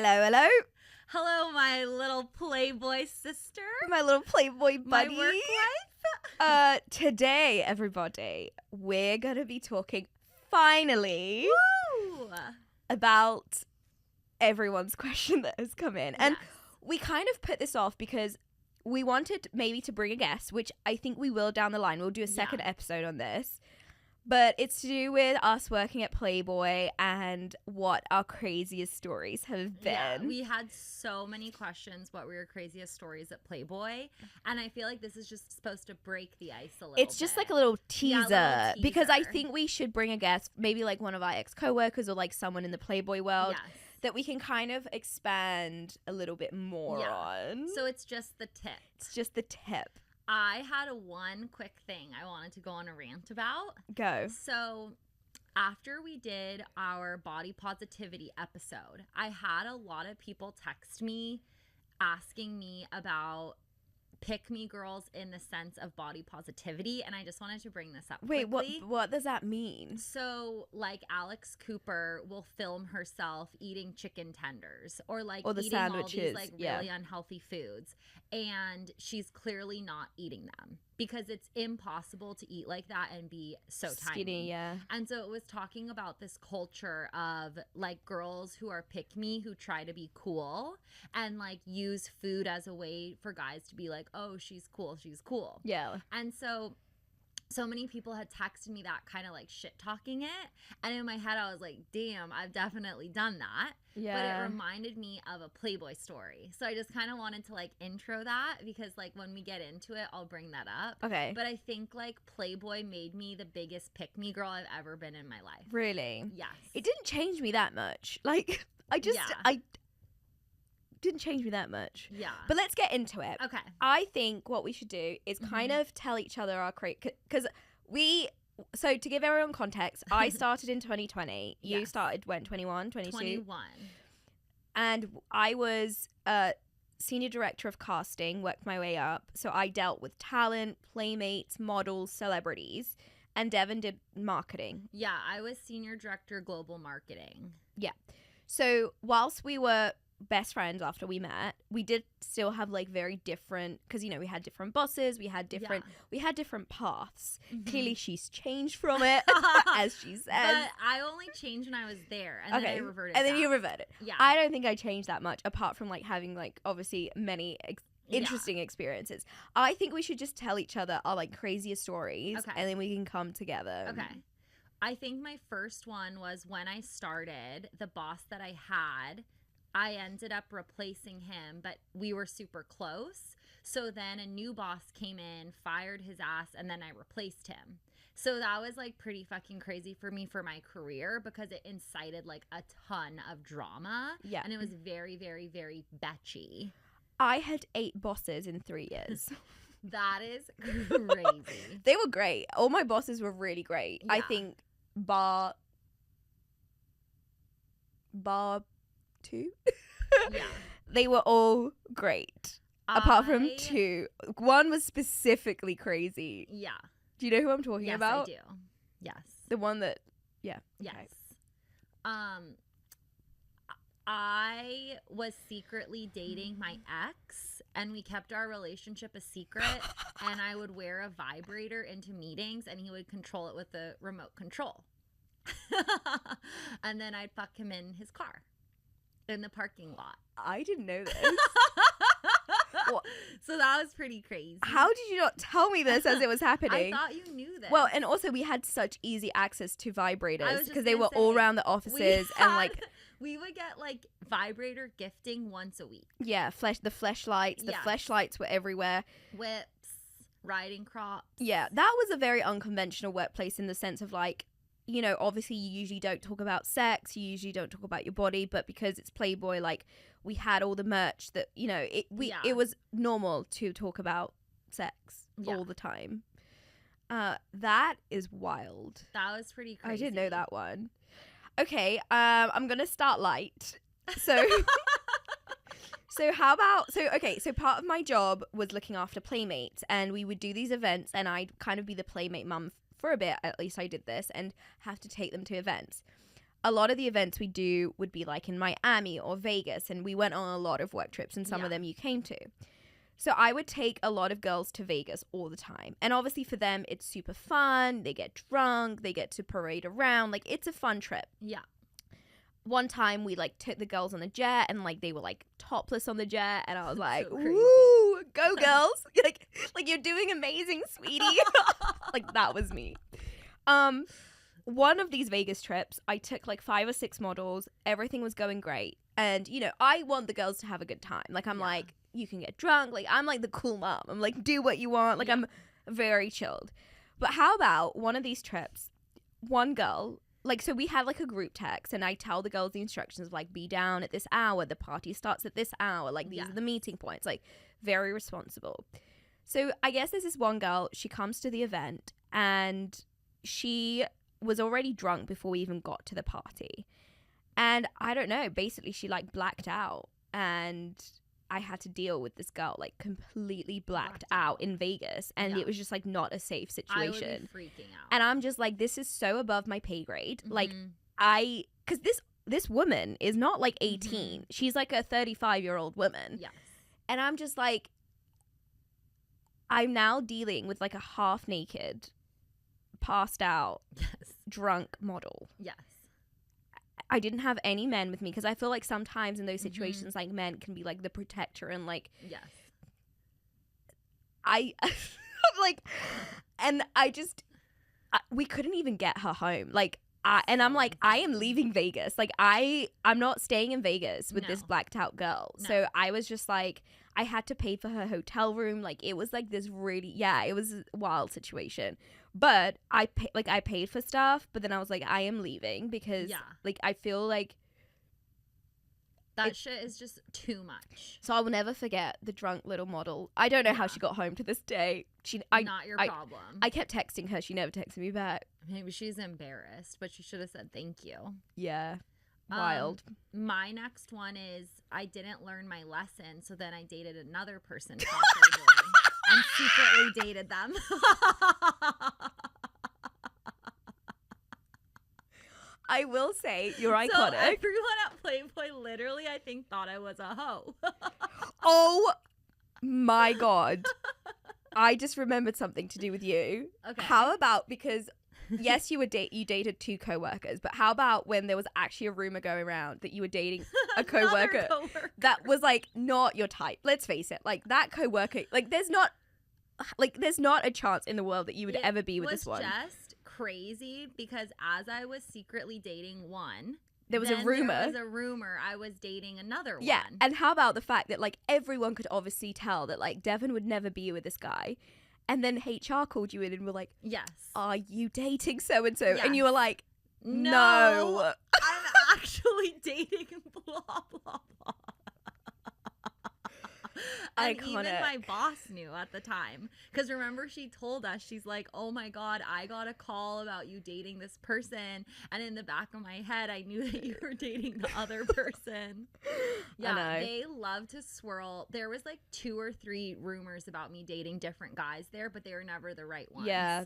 Hello, hello. Hello, my little Playboy sister. My little Playboy My buddy. work life. Today, everybody, we're going to be talking, finally, Woo! about everyone's question that has come in. And Yes. we kind of put this off because we wanted maybe to bring a guest, which I think we will down the line. We'll do a second episode on this. But it's to do with us working at Playboy and what our craziest stories have been. Yeah, we had so many questions. What were your craziest stories at Playboy? And I feel like this is just supposed to break the ice a little It's just bit. like a little teaser, Yeah, because I teaser. think we should bring a guest, maybe like one of our ex-coworkers or like someone in the Playboy world Yes. that we can kind of expand a little bit more on. So it's just the tip. It's just the tip. I had one quick thing I wanted to go on a rant about. Go. So after we did our body positivity episode, I had a lot of people text me asking me about pick-me girls in the sense of body positivity, and I just wanted to bring this up Wait, quickly. what does that mean? So, like, Alex Cooper will film herself eating chicken tenders or, like, Or the eating all these, sandwiches, like, yeah. really unhealthy foods. And she's clearly not eating them because it's impossible to eat like that and be so Skinny, tiny. yeah. And so it was talking about this culture of, like, girls who are pick-me who try to be cool and, like, use food as a way for guys to be like, oh, she's cool, she's cool. Yeah. And so many people had texted me that, kind of like shit talking it. And in my head, I was like, damn, I've definitely done that. Yeah. But it reminded me of a Playboy story. So I just kind of wanted to like intro that because like when we get into it, I'll bring that up. Okay. But I think like Playboy made me the biggest pick-me girl I've ever been in my life. Really? Yes. It didn't change me that much. Like, I didn't change me that much. Yeah. But let's get into it. Okay. I think what we should do is kind of tell each other our because so to give everyone context, I started in 2020. You Yes. started when? 21, 22? 21. And I was a senior director of casting, worked my way up. So I dealt with talent, playmates, models, celebrities, and Devon did marketing. Yeah, I was senior director global marketing. Yeah. So whilst we were best friends after we met, we did still have like very different, because you know we had different bosses, we had different paths. Clearly she's changed from it, as she says. But I only changed when I was there, and then I reverted. And then back. you reverted. Yeah. I don't think I changed that much, apart from like having like obviously many interesting experiences. I think we should just tell each other our like craziest stories, Okay. and then we can come together. Okay. I think my first one was when I started, the boss that I had, I ended up replacing him, but we were super close. So then a new boss came in, fired his ass, and then I replaced him. So that was like pretty fucking crazy for me for my career because it incited like a ton of drama. Yeah. And it was very, very, very betchy. I had 8 bosses in 3 years. That is crazy. They were great. All my bosses were really great. I Yeah. think bar 2. Yeah. They were all great. Apart from I- 2. One was specifically crazy. Yeah. Do you know who I'm talking Yes, about? I do. Yes. The one that, yeah. Yes. Okay. I was secretly dating my ex, and we kept our relationship a secret, and I would wear a vibrator into meetings, and he would control it with the remote control. And then I'd fuck him in his car in the parking lot. I didn't know this. What? So that was pretty crazy. How did you not tell me this as it was I happening? thought you knew this. Well, and also we had such easy access to I vibrators was just because they gonna were all say, around the offices and like we would get like vibrator gifting once a week. the fleshlights. The Yes. fleshlights were everywhere. Whips, riding crops. Yeah, that was a very unconventional workplace in the sense of like, you know, obviously you usually don't talk about sex, you usually don't talk about your body, but because it's Playboy, like we had all the merch that, you know, it was normal to talk about sex all the time. That is wild. That was pretty crazy. I didn't know that one. Okay, I'm gonna start light. So so part of my job was looking after playmates, and we would do these events, and I'd kind of be the playmate mum for a bit. At least I did this, and have to take them to events. a lot of the events we do would be like in Miami or Vegas, and we went on a lot of work trips, and some of them you came to. So I would take a lot of girls to Vegas all the time. And obviously for them, it's super fun. They get drunk. They get to parade around. Like, it's a fun trip. Yeah. One time we like took the girls on the jet, and like they were like topless on the jet, and I was like, So crazy. woo, go girls. like you're doing amazing, sweetie. Like, that was me. One of these Vegas trips, I took like 5 or 6 models. Everything was going great. And, you know, I want the girls to have a good time. Like, I'm like, you can get drunk. Like, I'm like the cool mom. I'm like, do what you want. Like, I'm very chilled. But how about one of these trips, one girl, like, so we had like a group text, and I tell the girls the instructions of like, be down at this hour. The party starts at this hour. Like, these are the meeting points. Like, very responsible. So I guess there's this one girl, she comes to the event, and she was already drunk before we even got to the party. And I don't know, basically she like blacked out, and I had to deal with this girl like completely blacked out in Vegas, and it was just like not a safe situation. I would be freaking out. And I'm just like, this is so above my pay grade. Mm-hmm. Like, because this woman is not like 18. She's like a 35-year-old woman. Yes. And I'm just like, I'm now dealing with like a half naked, passed out, drunk model. Yes. I didn't have any men with me, because I feel like sometimes in those situations, like, men can be like the protector, and like, I'm like, and we couldn't even get her home. Like, I'm like, I am leaving Vegas. Like, I'm not staying in Vegas with this blacked out girl. No. So I was just like, I had to pay for her hotel room. Like, it was like this really, it was a wild situation. But I paid for stuff, but then I was like, I am leaving, because like, I feel like that shit is just too much. So I will never forget the drunk little model. I don't know how she got home to this day. Not your problem. I kept texting her. She never texted me back. Maybe she's embarrassed, but she should have said thank you. Yeah. Wild. My next one is, I didn't learn my lesson, so then I dated another person from Playboy and secretly dated them. I will say, you're iconic. So everyone at Playboy literally, I think, thought I was a hoe. Oh my God. I just remembered something to do with you. Okay. How about, because yes, you dated 2 co-workers, but how about when there was actually a rumor going around that you were dating a co-worker that was like not your type? Let's face it, like that co-worker, like there's not a chance in the world that you would ever be with this one. Just crazy, because as I was secretly dating one, there was a rumor I was dating another one. Yeah, and how about the fact that like everyone could obviously tell that like Devon would never be with this guy, and then HR called you in and were like, "Yes, are you dating so and so?" And you were like, "No, I'm actually dating blah blah blah." And iconic. Even my boss knew at the time, because remember, she told us, she's like, "Oh my God, I got a call about you dating this person," and in the back of my head I knew that you were dating the other person. Yeah, they love to swirl. There was like 2 or 3 rumors about me dating different guys there, but they were never the right ones. Yeah,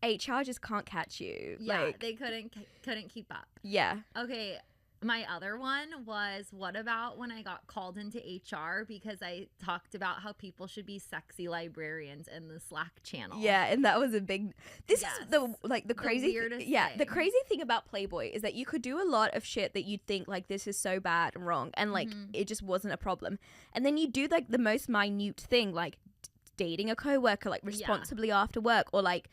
HR just can't catch you. Yeah, like, they couldn't keep up. Yeah. Okay. My other one was, what about when I got called into HR because I talked about how people should be sexy librarians in the Slack channel? Yeah, and that was a big. This is the crazy. The crazy thing about Playboy is that you could do a lot of shit that you'd think like this is so bad and wrong, and like it just wasn't a problem, and then you do like the most minute thing, like dating a coworker like responsibly after work, or like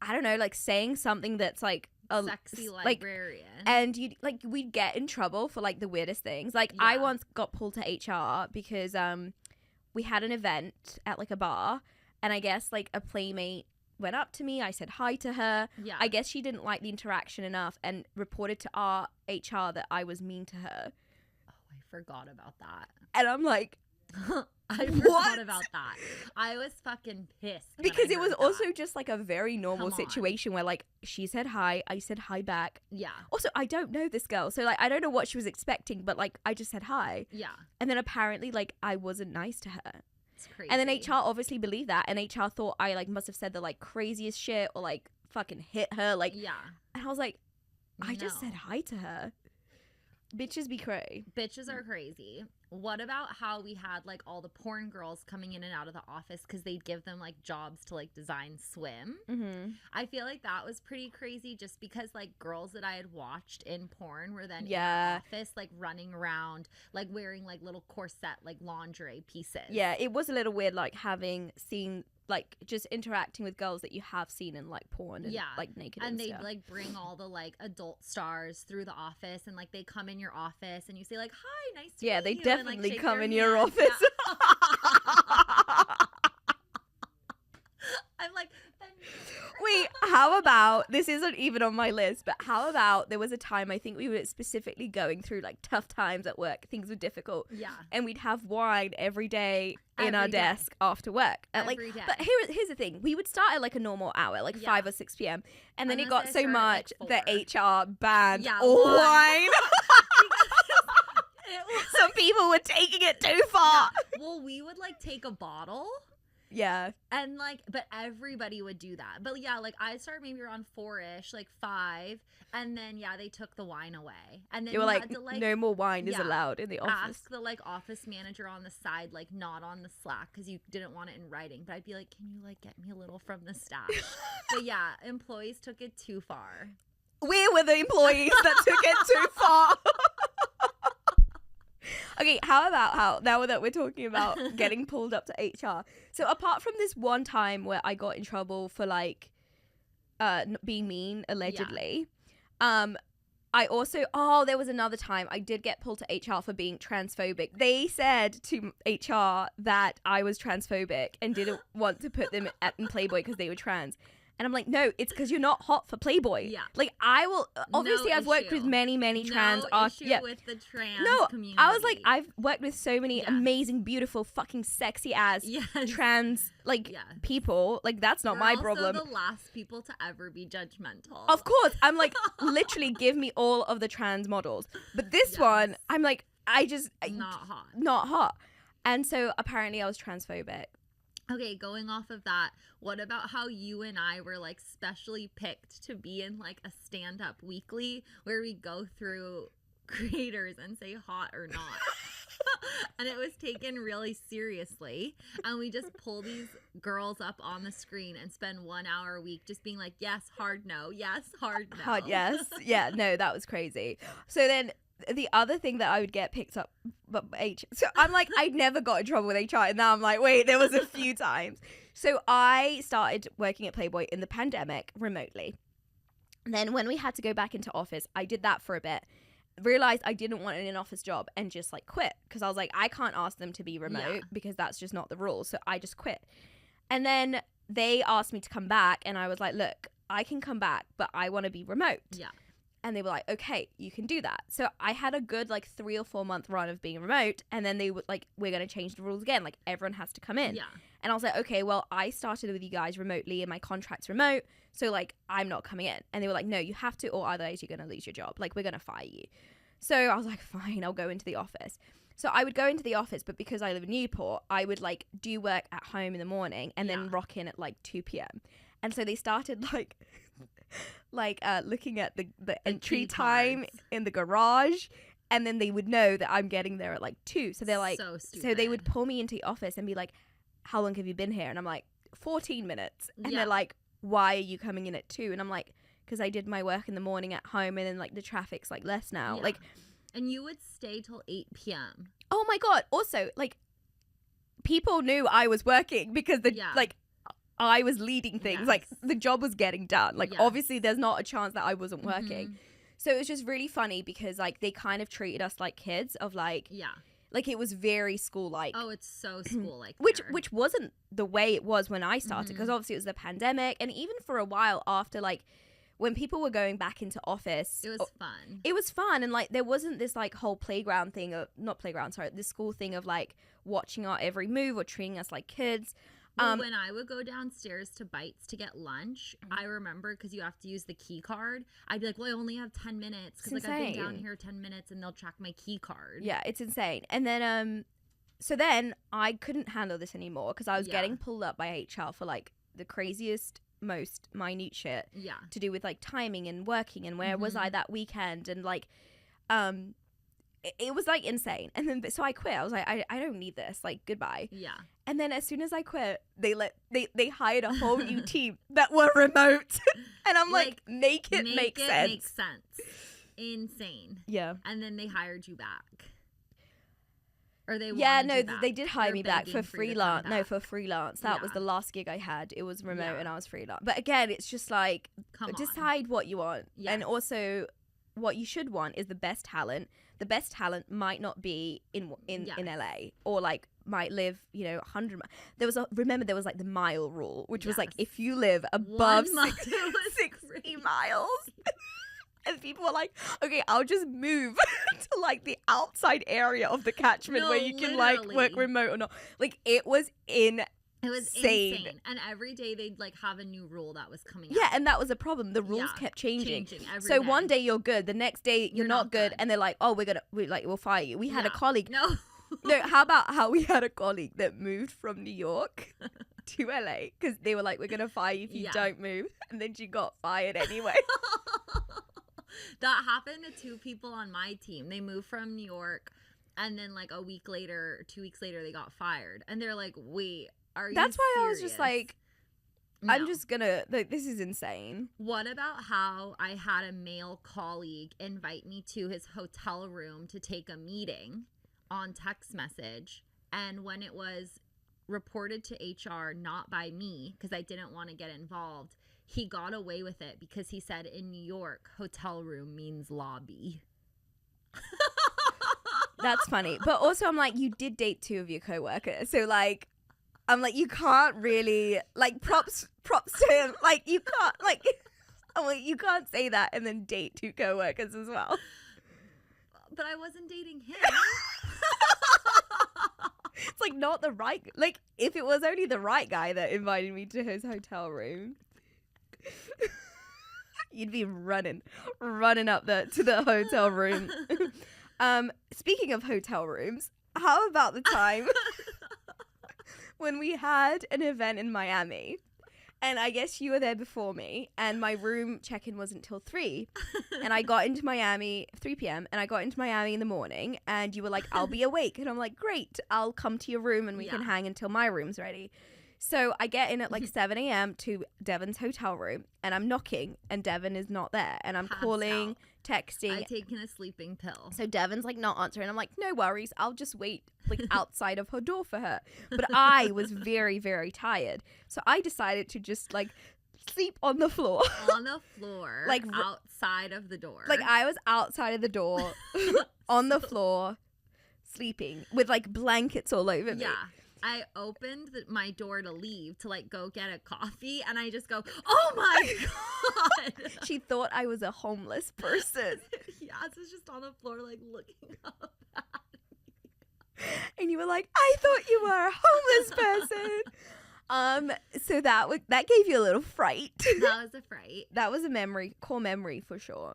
I don't know, like saying something that's like a sexy librarian, and you like we'd get in trouble for like the weirdest things. Like I once got pulled to HR because we had an event at like a bar, and I guess like a playmate went up to me. I said hi to her. Yeah. I guess she didn't like the interaction enough and reported to our HR that I was mean to her. Oh, I forgot about that. And I'm like, I forgot about that. I was fucking pissed. Because it was also just like a very normal situation where like she said hi, I said hi back. Yeah. Also, I don't know this girl. So like I don't know what she was expecting, but like I just said hi. Yeah. And then apparently like I wasn't nice to her. It's crazy. And then HR obviously believed that, and HR thought I like must have said the like craziest shit or like fucking hit her. Like, yeah. And I was like, I just said hi to her. Bitches be cray. Bitches are crazy. What about how we had like all the porn girls coming in and out of the office because they'd give them like jobs to like design swim? Mm-hmm. I feel like that was pretty crazy just because like girls that I had watched in porn were then in Yeah. the office like running around like wearing like little corset like lingerie pieces. Yeah, it was a little weird like having seen like just interacting with girls that you have seen in like porn and like naked and they'd stuff. like bring all the like adult stars through the office and like they come in your office and you say like hi, nice to meet they you, definitely and, like, come in hand. your office. Yeah. I'm like, wait, how about, this isn't even on my list, but how about there was a time I think we were specifically going through like tough times at work, things were difficult, and we'd have wine every day in our desk after work at every like day. But here's the thing, we would start at like a normal hour, like 5 or 6 p.m, and then it got so much that HR banned all wine. Some people were taking it too far. Well, we would like take a bottle. Yeah. And like, but everybody would do that. But yeah, like I started maybe around 4-ish, like 5. And then, they took the wine away. And then they were like, had to, like, no more wine is allowed in the office. Ask the like office manager on the side, like not on the Slack because you didn't want it in writing. But I'd be like, can you like get me a little from the stash? But yeah, employees took it too far. We were the employees that took it too far. Okay, how about now that we're talking about getting pulled up to HR? So apart from this one time where I got in trouble for like being mean, allegedly, I also, there was another time I did get pulled to HR for being transphobic. They said to HR that I was transphobic and didn't want to put them in Playboy because they were trans. And I'm like, no, it's because you're not hot for Playboy. Yeah. Like, I will, obviously, I've worked with many trans artists. Yeah. with the trans community. I was like, I've worked with so many amazing, beautiful, fucking sexy ass trans, people. Like, that's not my problem. We're also the last people to ever be judgmental. Of course. I'm like, literally give me all of the trans models. But this one, I'm like, Not hot. And so apparently I was transphobic. Okay, going off of that, what about how you and I were like specially picked to be in like a stand-up weekly where we go through creators and say hot or not? And it was taken really seriously. And we just pull these girls up on the screen and spend 1 hour a week just being like, yes, hard no, yes, hard no. Hard yes. Yeah, no, that was crazy. So then the other thing that I would get picked up, but so I'm like, I never got in trouble with HR, and now I'm like, wait, there was a few times. So I started working at Playboy in the pandemic remotely. And then when we had to go back into office, I did that for a bit, realized I didn't want an in-office job, and just like quit, because I was like, I can't ask them to be remote because that's just not the rule. So I just quit. And then they asked me to come back, and I was like, look, I can come back, but I want to be remote. Yeah. And they were like, okay, you can do that. So I had a good like 3 or 4 month run of being remote. And then they were like, we're going to change the rules again. Like, everyone has to come in. Yeah. And I was like, okay, well, I started with you guys remotely and my contract's remote. So like, I'm not coming in. And they were like, no, you have to, or otherwise you're going to lose your job. Like, we're going to fire you. So I was like, fine, I'll go into the office. So I would go into the office, but because I live in Newport, I would like do work at home in the morning and then rock in at like 2 p.m. And so they started looking at the entry time in the garage, and then they would know that I'm getting there at like 2. So they're like, so they would pull me into the office and be like, how long have you been here? And I'm like, 14 minutes. And they're like, why are you coming in at 2? And I'm like, because I did my work in the morning at home, and then like the traffic's like less now. Like, and you would stay till 8 p.m. Oh my God. Also, like, people knew I was working because I was leading things. Like, the job was getting done. Like, obviously there's not a chance that I wasn't working. So it was just really funny because like they kind of treated us like kids of like, like it was very school like. Oh, it's so school like. Which wasn't the way it was when I started, because obviously it was the pandemic, and even for a while after, like when people were going back into office, it was fun. It was fun, and like there wasn't this like whole playground thing of this school thing of like watching our every move or treating us like kids. Well, when I would go downstairs to Bites to get lunch, I remember, because you have to use the key card, I'd be like, well, I only have 10 minutes because like I've been down here 10 minutes and they'll track my key card. Yeah, it's insane. And then so then I couldn't handle this anymore because I was getting pulled up by HR for like the craziest most minute shit Yeah. to do with like timing and working and where was I that weekend, and like it was like insane. And then so I quit. I was like, I don't need this, like goodbye. Yeah. And then as soon as I quit, they hired a whole new team that were remote. And I'm like, make it make sense. Make sense. Insane. Yeah. And then they hired you back. Or they they did hire me back for freelance. No, for freelance. That was the last gig I had. It was remote and I was freelance. But again, it's just like, decide what you want. Yes. And also what you should want is the best talent. The best talent might not be in LA, or like might live, 100 there was like the mile rule, which was like if you live above 60 miles and people were like, okay, I'll just move to like the outside area of the catchment where you can like work remote or not. Like it was insane. And every day they'd like have a new rule that was coming out. Yeah, and that was a problem. The rules kept changing every day. One day you're good, the next day you're not good, and they're like, oh, we'll fire you. We had a colleague. No, how about how we had a colleague that moved from New York to LA because they were like, we're gonna fire you if you don't move, and then she got fired anyway. That happened to 2 people on my team. They moved from New York, and then like a week later or 2 weeks later they got fired, and they're like, wait, are you That's why serious? I was just like, no. I'm just gonna, like, this is insane. What about how I had a male colleague invite me to his hotel room to take a meeting on text message, and when it was reported to HR, not by me because I didn't want to get involved, he got away with it because he said in New York, hotel room means lobby. That's funny. But also I'm like, you did date 2 of your coworkers, so like, I'm like, you can't really, like, props to him. Like, you can't, like, I'm like, you can't say that and then date 2 coworkers as well. But I wasn't dating him. It's like not the right, like, if it was only the right guy that invited me to his hotel room, you'd be running up to the hotel room. Speaking of hotel rooms, how about the time when we had an event in Miami, and I guess you were there before me, and my room check-in wasn't until 3, and I got into Miami 3 p.m. and I got into Miami in the morning, and you were like, I'll be awake, and I'm like, great, I'll come to your room and we can hang until my room's ready. So I get in at like 7 a.m. to Devon's hotel room, and I'm knocking, and Devon is not there, and I'm calling, texting. I've taken a sleeping pill. So Devon's like not answering. I'm like, no worries, I'll just wait like outside of her door for her. But I was very, very tired, so I decided to just like sleep on the floor. On the floor, like outside of the door. Like I was outside of the door, on the floor, sleeping with like blankets all over me. Yeah. I opened my door to leave to like go get a coffee, and I just go, oh my God. She thought I was a homeless person. Yeah, so it's just on the floor like looking up at me. And you were like, I thought you were a homeless person. So that gave you a little fright. That was a fright. That was a core memory for sure.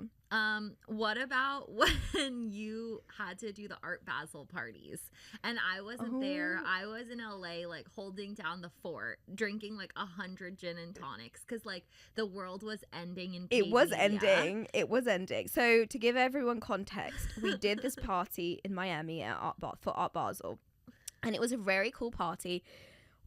What about when you had to do the Art Basel parties and I wasn't there? I was in LA, like holding down the fort, drinking like 100 gin and tonics because like the world was ending in It was ending. So to give everyone context, we did this party in Miami at for Art Basel, and it was a very cool party.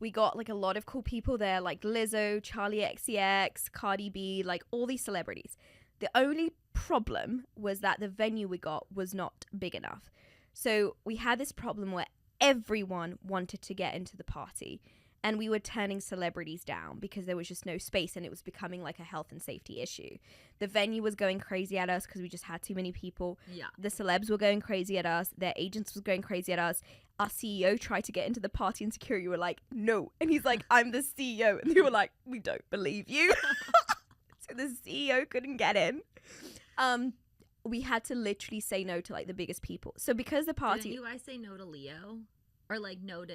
We got like a lot of cool people there, like Lizzo, Charlie XCX, Cardi B, like all these celebrities. The only problem was that the venue we got was not big enough. So we had this problem where everyone wanted to get into the party, and we were turning celebrities down because there was just no space, and it was becoming like a health and safety issue. The venue was going crazy at us because we just had too many people. Yeah. The celebs were going crazy at us. Their agents was going crazy at us. Our CEO tried to get into the party, and security were like, no. And he's like, I'm the CEO. And they were like, we don't believe you. So the CEO couldn't get in. We had to literally say no to like the biggest people. So because the party, didn't you guys say no to Leo or like no to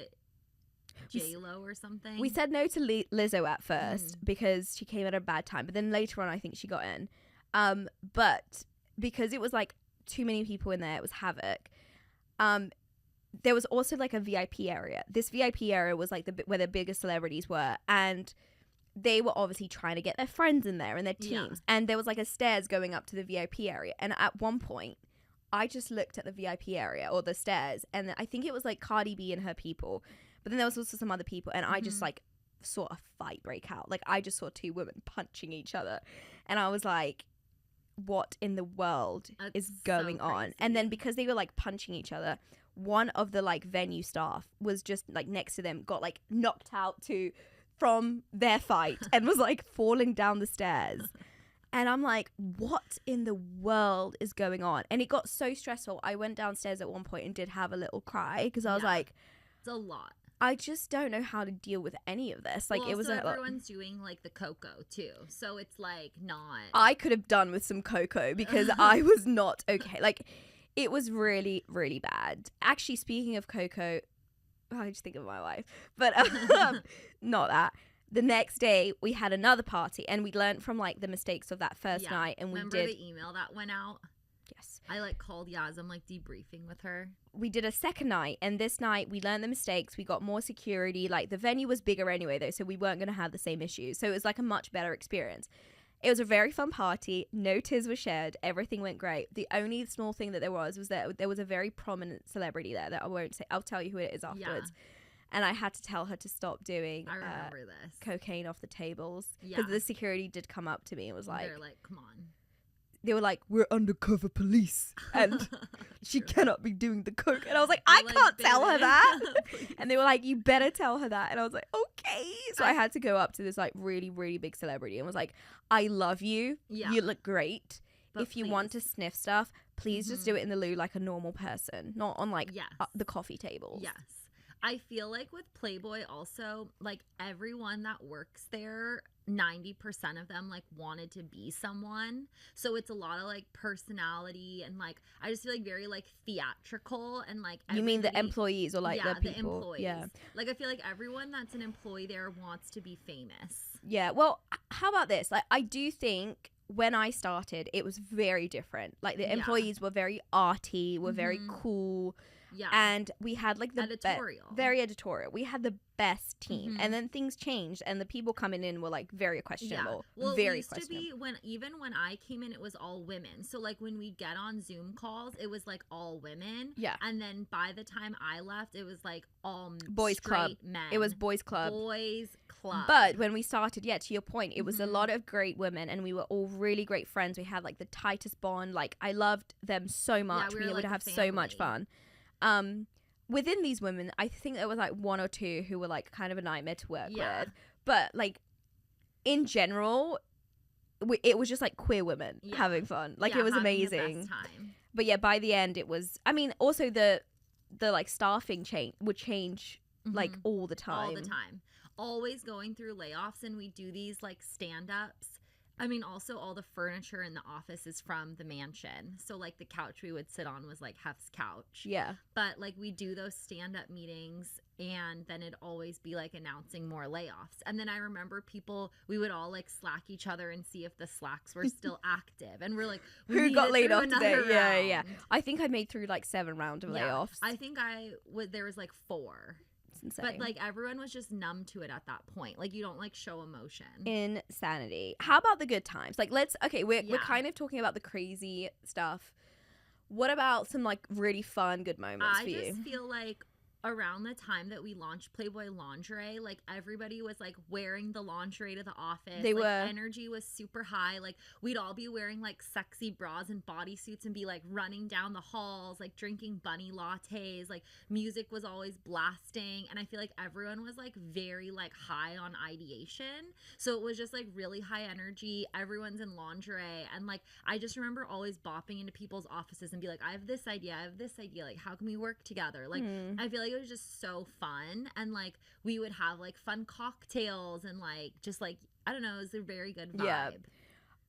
J-Lo or something? We said no to Lizzo at first because she came at a bad time, but then later on I think she got in. But because it was like too many people in there, it was havoc. There was also like a VIP area. This VIP area was like where the biggest celebrities were, and they were obviously trying to get their friends in there and their teams. And there was like a stairs going up to the VIP area. And at one point, I just looked at the VIP area or the stairs, and I think it was like Cardi B and her people. But then there was also some other people, and I just like saw a fight break out. Like I just saw two women punching each other. And I was like, what in the world is going on? And then because they were like punching each other, one of the like venue staff was just like next to them, got like knocked out from their fight and was like falling down the stairs. And I'm like, what in the world is going on? And it got so stressful. I went downstairs at one point and did have a little cry because I was like, it's a lot. I just don't know how to deal with any of this. Like, well, it was everyone's doing like the cocoa too, so it's like not. I could have done with some cocoa because I was not okay. Like, it was really, really bad. Actually, speaking of cocoa, I just think of my life, but not that. The next day, we had another party, and we learned from like the mistakes of that first night, and remember the email that went out? Yes. I like called Yaz. I'm like debriefing with her. We did a second night, and this night we learned the mistakes. We got more security. Like, the venue was bigger anyway, though, so we weren't going to have the same issues. So it was like a much better experience. It was a very fun party. No tears were shed. Everything went great. The only small thing that there was that there was a very prominent celebrity there that I won't say. I'll tell you who it is afterwards. Yeah. And I had to tell her to stop doing cocaine off the tables. Because the security did come up to me and was like... They're like, come on. They were like, we're undercover police and she cannot be doing the coke. And I was like, I can't tell her that. And they were like, you better tell her that. And I was like, okay. So I had to go up to this like really, really big celebrity and was like, I love you. Yeah. You look great. But if you want to sniff stuff, please just do it in the loo like a normal person, not on like the coffee tables. Yes. I feel like with Playboy also, like everyone that works there, 90% of them like wanted to be someone. So it's a lot of like personality and like I just feel like very like theatrical and like you mean the employees or like the people? The employees. Yeah. Like I feel like everyone that's an employee there wants to be famous. Yeah. Well, how about this? Like I do think when I started, it was very different. Like the employees were very arty, were very cool. Yeah. And we had like the editorial. Very editorial. We had the best team. And then things changed and the people coming in were like very questionable. Yeah. Well, very it used to be when I came in, it was all women. So like when we'd get on Zoom calls, it was like all women. Yeah. And then by the time I left, it was like all boys club. Men. It was boys club. Boys club. But when we started, to your point, it was a lot of great women and we were all really great friends. We had like the tightest bond. Like I loved them so much. Yeah, we would have so much fun. Within these women, I think there was like one or two who were like kind of a nightmare to work with, but like in general, it was just like queer women having fun. Like it was amazing. The best time. But yeah, by the end, it was. I mean, also the like staffing would change like all the time. All the time, always going through layoffs, and we do these like stand-ups. I mean, also all the furniture in the office is from the mansion. So, like, the couch we would sit on was, like, Hef's couch. Yeah. But, like, we do those stand-up meetings, and then it'd always be, like, announcing more layoffs. And then I remember we would all, like, Slack each other and see if the Slacks were still active. And we're like, who got laid off today? Yeah. I think I made through, like, 7 rounds of layoffs. I think there was, like, 4. Insane. But like everyone was just numb to it at that point. Like you don't like show emotion. Insanity. How about the good times? Like we're kind of talking about the crazy stuff. What about some like really fun good moments for you? I just feel like around the time that we launched Playboy lingerie, like everybody was like wearing the lingerie to the office. Energy was super high. Like we'd all be wearing like sexy bras and bodysuits and be like running down the halls, like drinking bunny lattes. Like music was always blasting, and I feel like everyone was like very like high on ideation. So it was just like really high energy. Everyone's in lingerie, and like I just remember always bopping into people's offices and be like, I have this idea. Like how can we work together? Like I feel like it was just so fun, and like we would have like fun cocktails and like just like I don't know, it was a very good vibe. Yeah.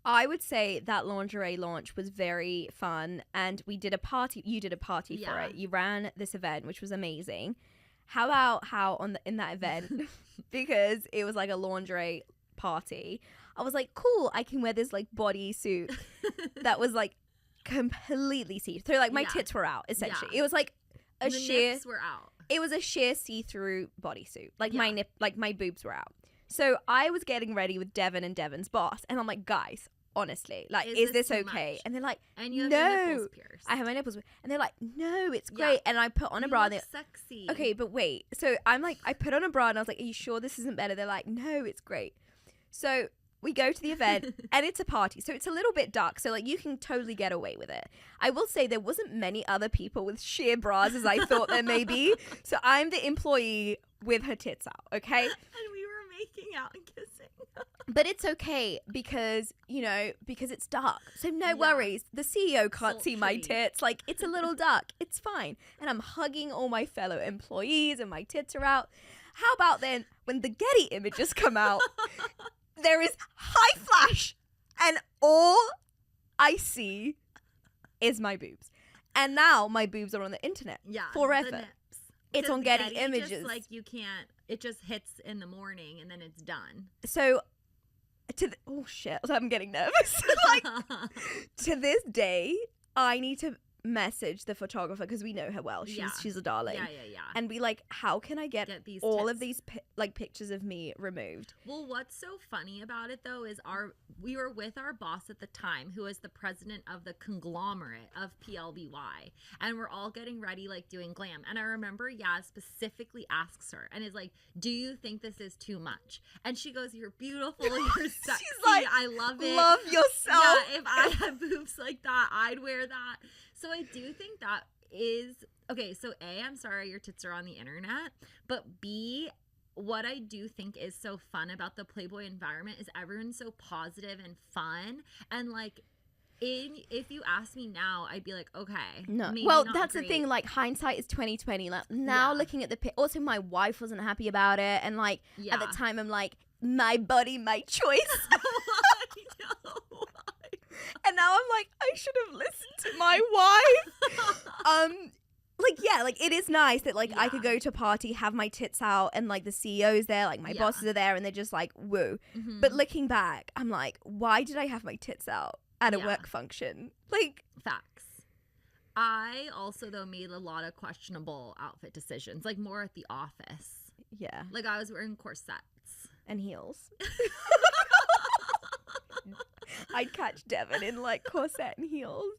I would say that lingerie launch was very fun, and we did a party. You did a party for it. You ran this event, which was amazing. How about in that event, because it was like a lingerie party, I was like, cool, I can wear this like bodysuit that was like completely see-through. Like my tits were out essentially. It was like the nips were out. It was a sheer see-through bodysuit. Like my boobs were out. So I was getting ready with Devon and Devon's boss, and I'm like, guys, honestly, like, is this okay? much? And they're like, And you have your nipples pierced. I have my nipples, and they're like, no, it's great. And I put on a bra, and look sexy. Okay, but wait. So I'm like, I put on a bra, and I was like, are you sure this isn't better? They're like, no, it's great. So we go to the event, and it's a party, so it's a little bit dark, so like you can totally get away with it. I will say there wasn't many other people with sheer bras as I thought there may be, so I'm the employee with her tits out, okay? And we were making out and kissing. But it's okay because, you know, because it's dark, so no worries. The CEO can't see my tits, like, it's a little dark, it's fine. And I'm hugging all my fellow employees, and my tits are out. How about then when the Getty images come out, there is high flash, and all I see is my boobs. And now my boobs are on the internet forever. The nips. It's on Getty Images. Just, like, you can't, it just hits in the morning and then it's done. So, oh shit, I'm getting nervous. Like, to this day, I need to message the photographer because we know her well. She's a darling. Yeah. And be like, how can I get these all of these like pictures of me removed? Well, what's so funny about it though is we were with our boss at the time, who was the president of the conglomerate of PLBY, and we're all getting ready, like doing glam. And I remember Yaz specifically asks her and is like, "Do you think this is too much?" And she goes, "You're beautiful. You're sexy. She's like, I love it. Love yourself." Yeah, if I had boobs like that, I'd wear that. So I do think that is okay. So A, I'm sorry your tits are on the internet, but B, what I do think is so fun about the Playboy environment is everyone's so positive and fun, and like, if you ask me now, I'd be like, okay, no. Maybe well, not that's great. The thing. Like, hindsight is 2020. Like, now looking at the also my wife wasn't happy about it, and like at the time I'm like, my body, my choice. And now I'm like, I should have listened to my wife. Like, yeah, like, it is nice that, like, I could go to a party, have my tits out, and, like, the CEO's there, like, my bosses are there, and they're just like, woo. Mm-hmm. But looking back, I'm like, why did I have my tits out at a work function? Like, facts. I also, though, made a lot of questionable outfit decisions, like, more at the office. Yeah. Like, I was wearing corsets. And heels. I'd catch Devon in, like, corset and heels.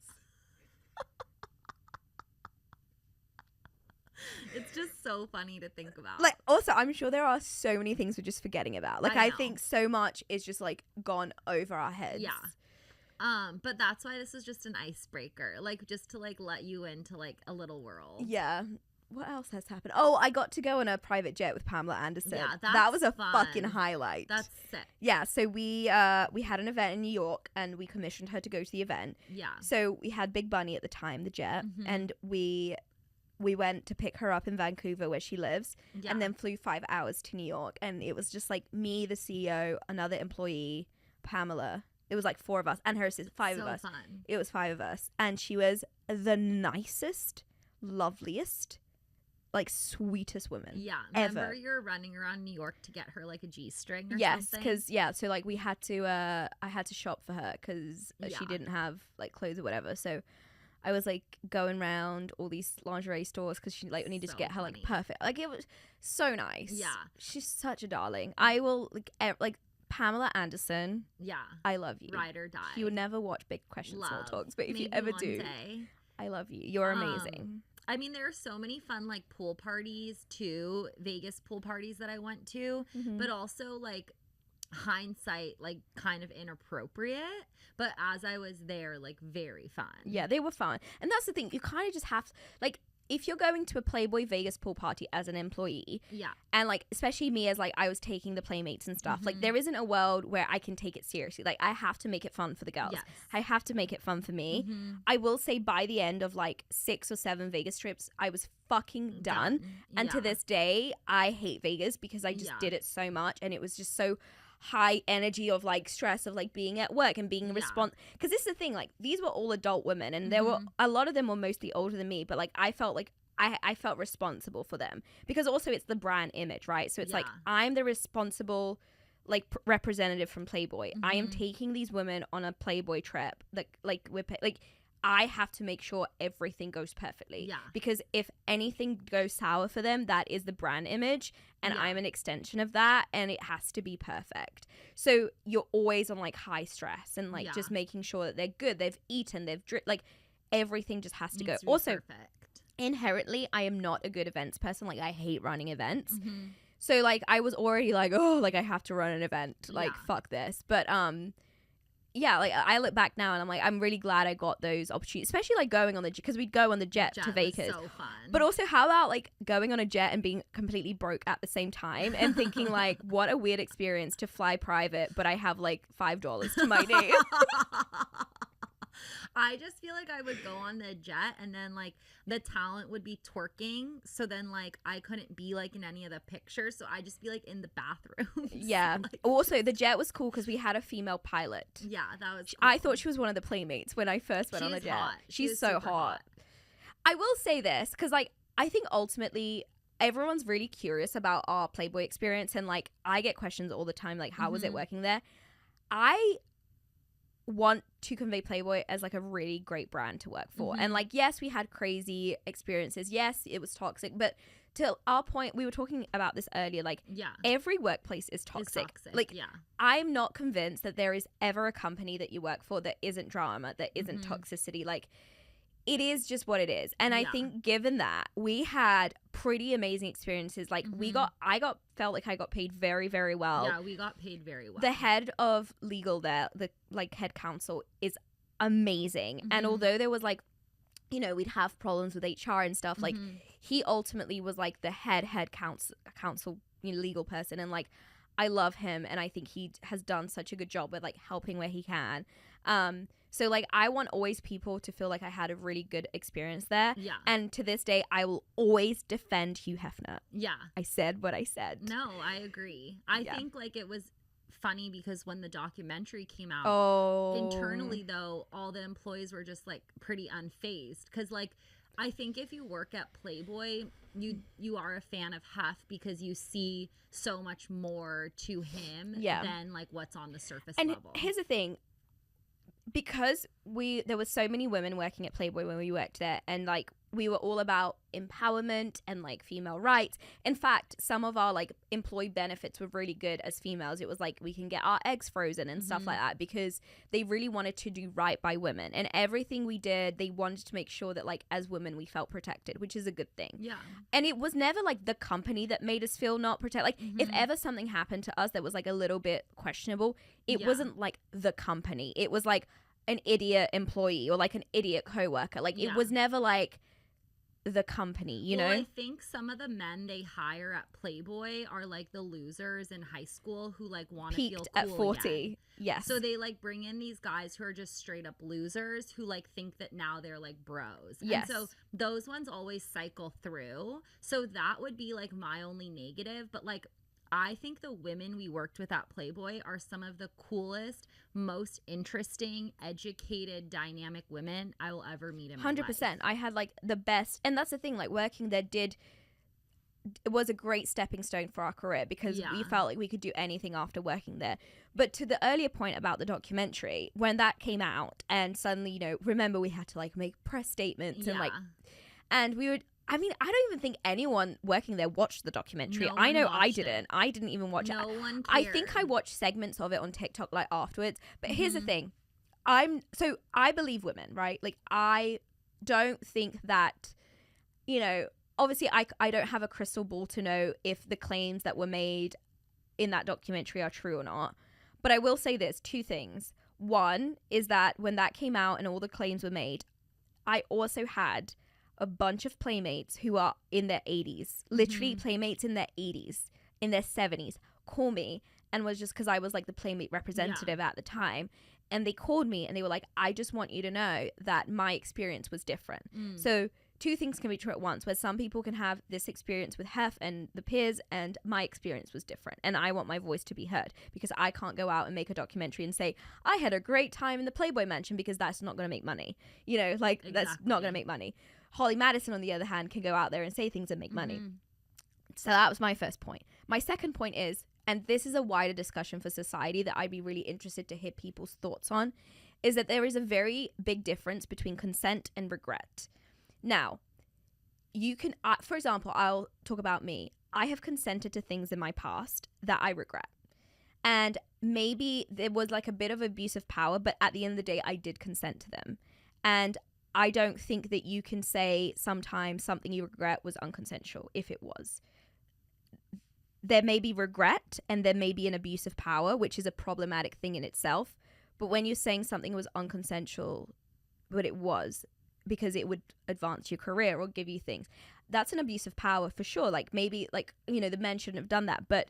It's just so funny to think about. Like, also, I'm sure there are so many things we're just forgetting about. Like, I think so much is just, like, gone over our heads. Yeah. But that's why this is just an icebreaker. Like, just to, like, let you into, like, a little world. Yeah. What else has happened? Oh, I got to go on a private jet with Pamela Anderson. Yeah, that was a fun. fucking highlight. That's sick. Yeah, so we had an event in New York, and we commissioned her to go to the event. Yeah. So we had Big Bunny at the time, the jet, and we went to pick her up in Vancouver where she lives, and then flew 5 hours to New York, and it was just like me, the CEO, another employee, Pamela. It was like 4 of us, and her assistant, 5 of us. Fun. It was 5 of us, and she was the nicest, loveliest, like, sweetest woman. Yeah. Ever. Remember you're running around New York to get her, like, a G-string or something? Yes, because, so, like, we had to, I had to shop for her because she didn't have, like, clothes or whatever. So I was, like, going around all these lingerie stores because she, like, needed to get her, like, perfect. Like, it was so nice. Yeah. She's such a darling. I will, like, Pamela Anderson. Yeah. I love you. Ride or die. You would never watch Big Question Small Talks, but if Maybe you ever one do, day. I love you. You're amazing. I mean, there are so many fun, like, pool parties, too. Vegas pool parties that I went to. But also, like, hindsight, like, kind of inappropriate. But as I was there, like, very fun. Yeah, they were fun. And that's the thing. You kind of just have, like, if you're going to a Playboy Vegas pool party as an employee, and, like, especially me as, like, I was taking the playmates and stuff, like, there isn't a world where I can take it seriously. Like, I have to make it fun for the girls. I have to make it fun for me. I will say by the end of, like, 6 or 7 Vegas trips, I was fucking done. And to this day, I hate Vegas because I just did it so much, and it was just so high energy of, like, stress of, like, being at work and being because this is the thing, like, these were all adult women, and there were a lot of them were mostly older than me, but, like, I felt like I felt responsible for them because also it's the brand image, right? So it's like I'm the responsible, like, representative from Playboy. I am taking these women on a Playboy trip, like we're like I have to make sure everything goes perfectly. Yeah. Because if anything goes sour for them, that is the brand image. And Yeah. I'm an extension of that. And it has to be perfect. So you're always on like high stress and like Yeah. just making sure that they're good. They've eaten, like everything just has to go. Needs to be Also, perfect. inherently, I am not a good events person. Like I hate running events. Mm-hmm. So like I was already like, oh, like I have to run an event. Like Yeah. fuck this. But yeah, like I look back now and I'm like, I'm really glad I got those opportunities, especially like going on the jet, because we'd go on the jet to was Vegas. so fun. But also, how about like going on a jet and being completely broke at the same time and thinking like, what a weird experience to fly private, but I have like $5 to my name. I just feel like I would go on the jet and then like the talent would be twerking, so then like I couldn't be like in any of the pictures, so I'd just be like in the bathroom. Yeah. Like, Also, the jet was cool because we had a female pilot. yeah, that was cool. I thought she was one of the playmates when I first went on the She's jet. hot. She She's is so super hot. I will say this because like I think ultimately everyone's really curious about our Playboy experience, and like I get questions all the time like, how was it Mhm. working there? I want to convey Playboy as like a really great brand to work for. Mhm. And like, yes, we had crazy experiences. Yes, it was toxic, but to our point, we were talking about this earlier, like Yeah. every workplace is toxic. It's toxic. Like yeah. I'm not convinced that there is ever a company that you work for that isn't drama, that isn't Mhm. toxicity. Like it is just what it is. And I Yeah. think given that, we had pretty amazing experiences. Like Mhm. felt like I got paid very, very well. Yeah, we got paid very well. The head of legal there, the like head counsel, is amazing. And Mhm. although there was like, you know, we'd have problems with HR and stuff, like Mhm. he ultimately was like the head counsel, you know, legal person. And like I love him, and I think he has done such a good job with like helping where he can. So like I want always people to feel like I had a really good experience there. Yeah. And to this day, I will always defend Hugh Hefner. Yeah. I said what I said. No, I agree. I Yeah. think like it was funny because when the documentary came out, Oh, internally though, all the employees were just like pretty unfazed, because like I think if you work at Playboy, you are a fan of Hef because you see so much more to him Yeah. than like what's on the surface and level. here's the thing. Because there were so many women working at Playboy when we worked there, and like we were all about empowerment and like female rights. In fact, some of our like employee benefits were really good as females. It was like we can get our eggs frozen and stuff Mhm. like that, because they really wanted to do right by women, and everything we did, they wanted to make sure that like as women we felt protected, which is a good thing. Yeah. And it was never like the company that made us feel not protected. Like if Mhm. ever something happened to us that was like a little bit questionable, it Yeah. wasn't like the company. It was like an idiot employee or like an idiot coworker. Like Yeah. it was never like the company, you Well, know? I think some of the men they hire at Playboy are like the losers in high school who like want to feel Peaked cool at 40. again. Yes. So they like bring in these guys who are just straight up losers who like think that now they're like bros. Yes. And so those ones always cycle through. So that would be like my only negative. But like I think the women we worked with at Playboy are some of the coolest, most interesting, educated, dynamic women I will ever meet in my 100%. life. I had like the best, and that's the thing, like working there it was a great stepping stone for our career, because we Yeah. felt like we could do anything after working there. But to the earlier point about the documentary, when that came out and suddenly, you know, remember we had to like make press statements and like, and we would, I mean, I don't even think anyone working there watched the documentary. No I one know I watched it. didn't. I didn't even watch it. No one I cared. think I watched segments of it on TikTok like afterwards. But here's the Mhm. thing. I believe women, right? Like I don't think that, you know, obviously I don't have a crystal ball to know if the claims that were made in that documentary are true or not. But I will say this, two things. One is that when that came out and all the claims were made, I also had a bunch of playmates who are in their 80s, literally Mhm. playmates in their 80s, in their 70s, call me, and was just because I was like the playmate representative at the time. And they called me and they were like, I just want you to know that my experience was different. Mm. So two things can be true at once, where some people can have this experience with Hef and the peers, and my experience was different. And I want my voice to be heard, because I can't go out and make a documentary and say, I had a great time in the Playboy mansion, because that's not going to make money. You know, like that's not going to Exactly. make money. Holly Madison, on the other hand, can go out there and say things and make money. Mhm. So that was my first point. My second point is, and this is a wider discussion for society that I'd be really interested to hear people's thoughts on, is that there is a very big difference between consent and regret. Now, you can, for example, I'll talk about me. I have consented to things in my past that I regret. And maybe there was like a bit of abuse of power, but at the end of the day, I did consent to them. And I don't think that you can say sometimes something you regret was unconsensual if it was. There may be regret and there may be an abuse of power, which is a problematic thing in itself. But when you're saying something was unconsensual, but it was because it would advance your career or give you things, that's an abuse of power for sure. Like maybe like, you know, the men shouldn't have done that. But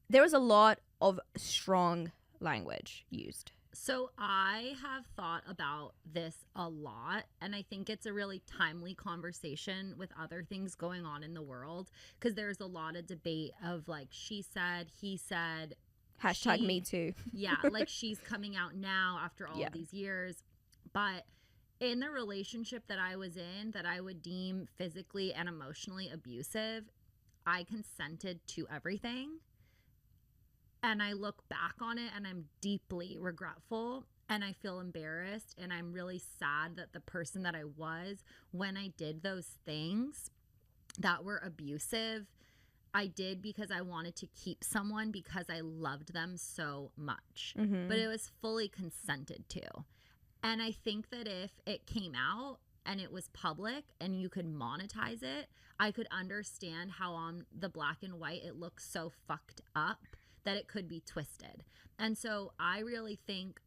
there was a lot of strong language used. So I have thought about this a lot, and I think it's a really timely conversation with other things going on in the world, because there's a lot of debate of like she said, he said, hashtag me too. Yeah, like she's coming out now after all of these years. But in the relationship that I was in that I would deem physically and emotionally abusive, I consented to everything. And I look back on it and I'm deeply regretful and I feel embarrassed and I'm really sad that the person that I was when I did those things that were abusive, I did because I wanted to keep someone because I loved them so much. Mm-hmm. But it was fully consented to. And I think that if it came out and it was public and you could monetize it, I could understand how on the black and white it looks so fucked up that it could be twisted. And so I really think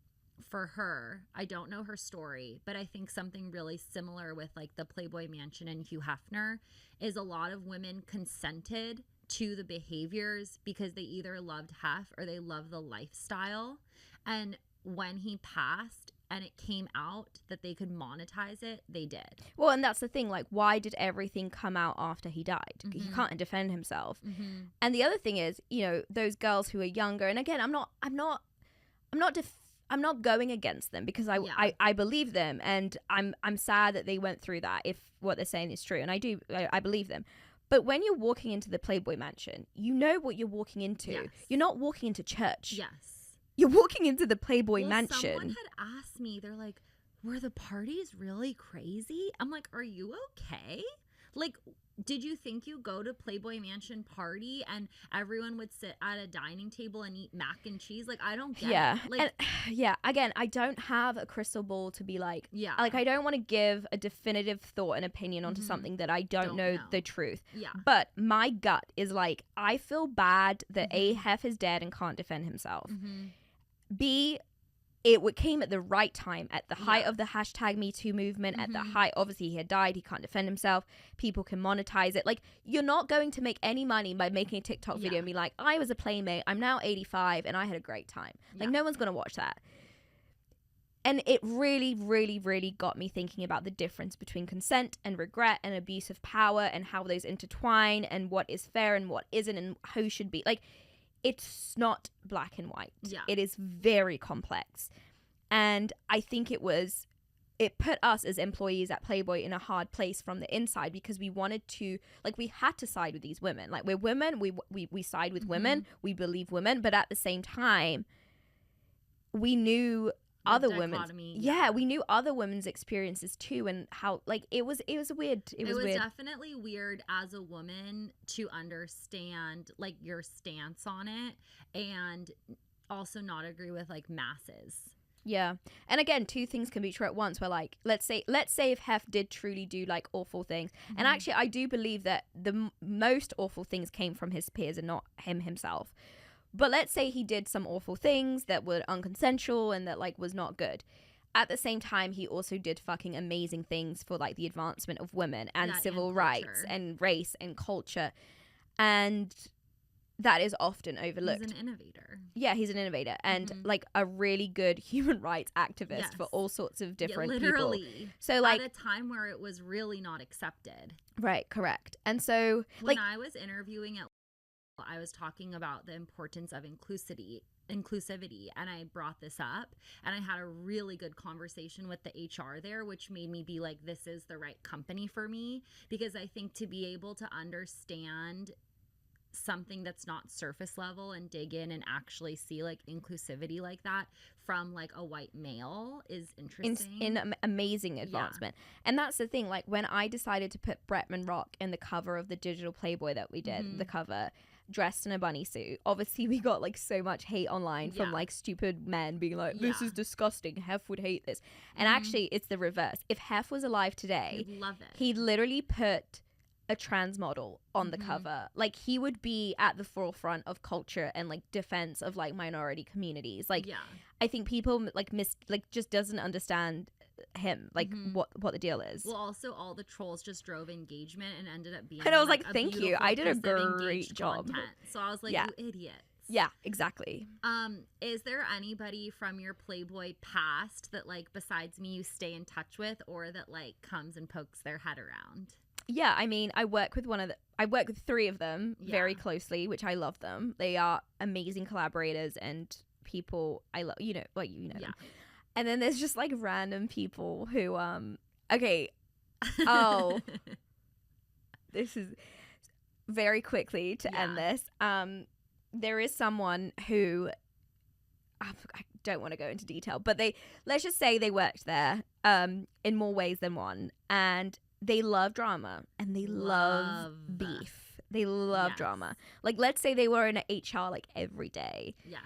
for her, I don't know her story, but I think something really similar with like the Playboy Mansion and Hugh Hefner is a lot of women consented to the behaviors because they either loved Hef or they loved the lifestyle. And when he passed and it came out that they could monetize it, they did. Well, and that's the thing, like, why did everything come out after he died? Mm-hmm. He can't defend himself. Mm-hmm. And the other thing is, you know, those girls who are younger, and again, I'm not going against them because I believe them, and I'm sad that they went through that if what they're saying is true, and I believe them. But when you're walking into the Playboy Mansion, you know what you're walking into. Yes. You're not walking into church. Yes. You're walking into the Playboy Mansion. Someone had asked me, they're like, were the parties really crazy? I'm like, are you okay? Like, did you think you go to Playboy Mansion party and everyone would sit at a dining table and eat mac and cheese? Like, I don't get it. Like, and, again, I don't have a crystal ball to be like, like, I don't want to give a definitive thought and opinion onto something that I don't know the truth. Yeah. But my gut is like, I feel bad that A, Hef is dead and can't defend himself. Mm-hmm. B, it came at the right time, at the height of the hashtag Me Too movement, at the height, obviously he had died, he can't defend himself, people can monetize it. Like, you're not going to make any money by making a TikTok video and be like, I was a playmate, I'm now 85 and I had a great time. Like, no one's going to watch that. And it really, really, really got me thinking about the difference between consent and regret and abuse of power and how those intertwine and what is fair and what isn't and who should be. Like, it's not black and white. Yeah. It is very complex. And I think it put us as employees at Playboy in a hard place from the inside because we wanted to, like, we had to side with these women. Like, we're women, we side with women, we believe women, but at the same time, we knew other women. We knew other women's experiences too, and how, like, it was weird. It was weird. Definitely weird as a woman to understand like your stance on it and also not agree with like masses. Yeah. And again, two things can be true at once, where like, let's say if Hef did truly do like awful things. And actually I do believe that the most awful things came from his peers and not him himself. But let's say he did some awful things that were unconsensual and that like was not good. At the same time, he also did fucking amazing things for like the advancement of women and civil rights and race and culture. And that is often overlooked. He's an innovator. Yeah, he's an innovator and like a really good human rights activist for all sorts of different literally. People. So like at a time where it was really not accepted. Right, correct. And so when I was interviewing at, I was talking about the importance of inclusivity, and I brought this up and I had a really good conversation with the HR there, which made me be like, this is the right company for me, because I think to be able to understand something that's not surface level and dig in and actually see like inclusivity like that from like a white male is interesting. Amazing advancement. And that's the thing, like when I decided to put Bretman Rock in the cover of the digital Playboy that we did, the cover, dressed in a bunny suit, obviously we got like so much hate online from like stupid men being like, this is disgusting, Hef would hate this. And actually it's the reverse. If Hef was alive today, He'd love it. He'd literally put a trans model on the cover. Like he would be at the forefront of culture and like defense of like minority communities. Like I think people like just doesn't understand him, like what the deal is. Well, also all the trolls just drove engagement and ended up being and I was like a thank you, I did a piece of great engaged job content. So I was like, you idiots. Yeah, exactly. Is there anybody from your Playboy past that like besides me you stay in touch with, or that like comes and pokes their head around? Yeah, I mean, I work with three of them very closely, which I love them. They are amazing collaborators and people I love, you know them. And then there's just like random people who okay. Oh. This is very quickly to end this. There is someone who I don't want to go into detail, but let's just say they worked there in more ways than one, and they love drama and they love beef. They love drama. Like let's say they were in an HR like every day. Yes.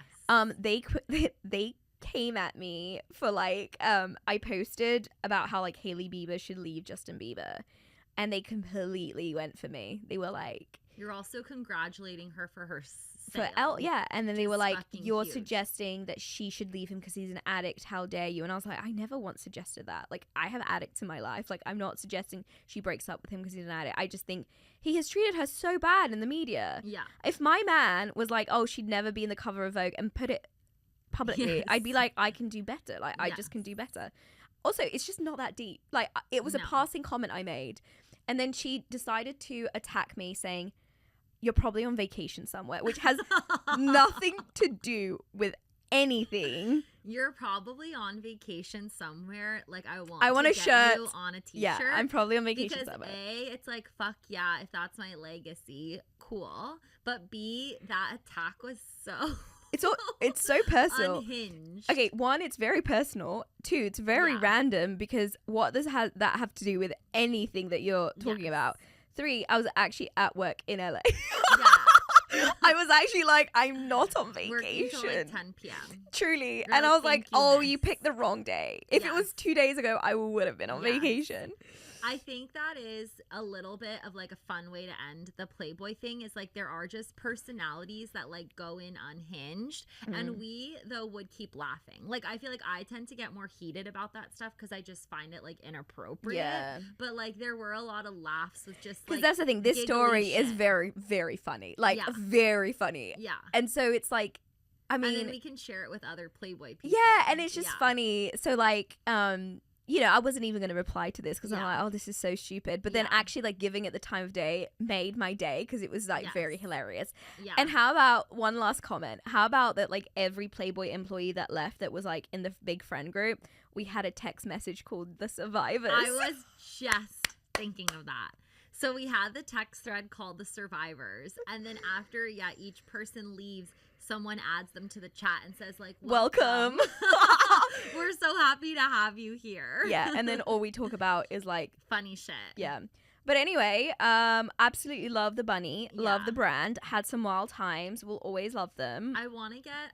They came at me for like I posted about how like Hailey Bieber should leave Justin Bieber, and they completely went for me. They were like, you're also congratulating her for her and then they were like, you're huge. Suggesting that she should leave him because he's an addict, how dare you? And I was like, I never once suggested that. Like I have addicts in my life, like I'm not suggesting she breaks up with him because he's an addict. I just think he has treated her so bad in the media. If my man was like, oh, she'd never be in the cover of Vogue and put it publicly, I'd be like, I can do better. Like I just can do better. Also, it's just not that deep. Like it was a passing comment I made, and then she decided to attack me saying, you're probably on vacation somewhere, which has nothing to do with anything. You're probably on vacation somewhere. Like I want a shirt you on a t-shirt. Yeah, I'm probably on vacation because somewhere. A, it's like fuck yeah, if that's my legacy, cool. But B, that attack was so it's so personal. Unhinged. Okay, one, it's very personal. Two, it's very random because what does that have to do with anything that you're talking about? Three, I was actually at work in LA. I was actually like, I'm not on vacation. Working till like 10 p.m. Truly. And I was like, you picked the wrong day. If it was 2 days ago, I would have been on vacation. I think that is a little bit of like a fun way to end the Playboy thing, is like there are just personalities that like go in unhinged, and we though would keep laughing. Like I feel like I tend to get more heated about that stuff because I just find it like inappropriate. But like there were a lot of laughs with just because like, that's the thing. This story is very, very funny. Like very funny. Yeah. And so it's like, I mean, and then we can share it with other Playboy people. Yeah, and it's just funny. So like, you know, I wasn't even going to reply to this because I'm like, oh, this is so stupid. But then actually like giving it the time of day made my day because it was like very hilarious. Yeah. And how about one last comment? How about that like every Playboy employee that left that was like in the big friend group, we had a text message called The Survivors. I was just thinking of that. So we had the text thread called The Survivors. And then after, each person leaves, someone adds them to the chat and says like, welcome. We're so happy to have you here. Yeah, and then all we talk about is like funny shit. Yeah. But anyway, absolutely love the bunny. Love the brand. Had some wild times. We'll always love them. I want to get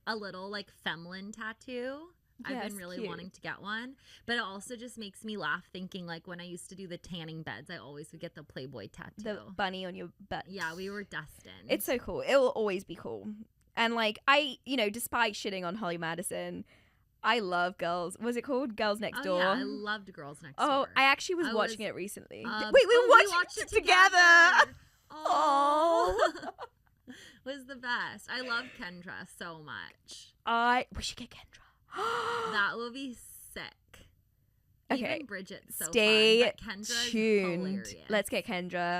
a little like feminine tattoo. I've been really wanting to get one, but it also just makes me laugh thinking like when I used to do the tanning beds, I always would get the Playboy tattoo. The bunny on your butt. Yeah, we were destined. It's so cool. It will always be cool. And like despite shitting on Holly Madison, I love Girls. Was it called Girls Next Door? Yeah, I loved Girls Next Door. Oh, I actually was watching it recently. Wait, we watched it together. Oh. Was the best. I love Kendra so much. We should get Kendra. That will be sick. Okay. Even Bridget's so Stay fun, but Kendra's tuned. hilarious. Let's get Kendra.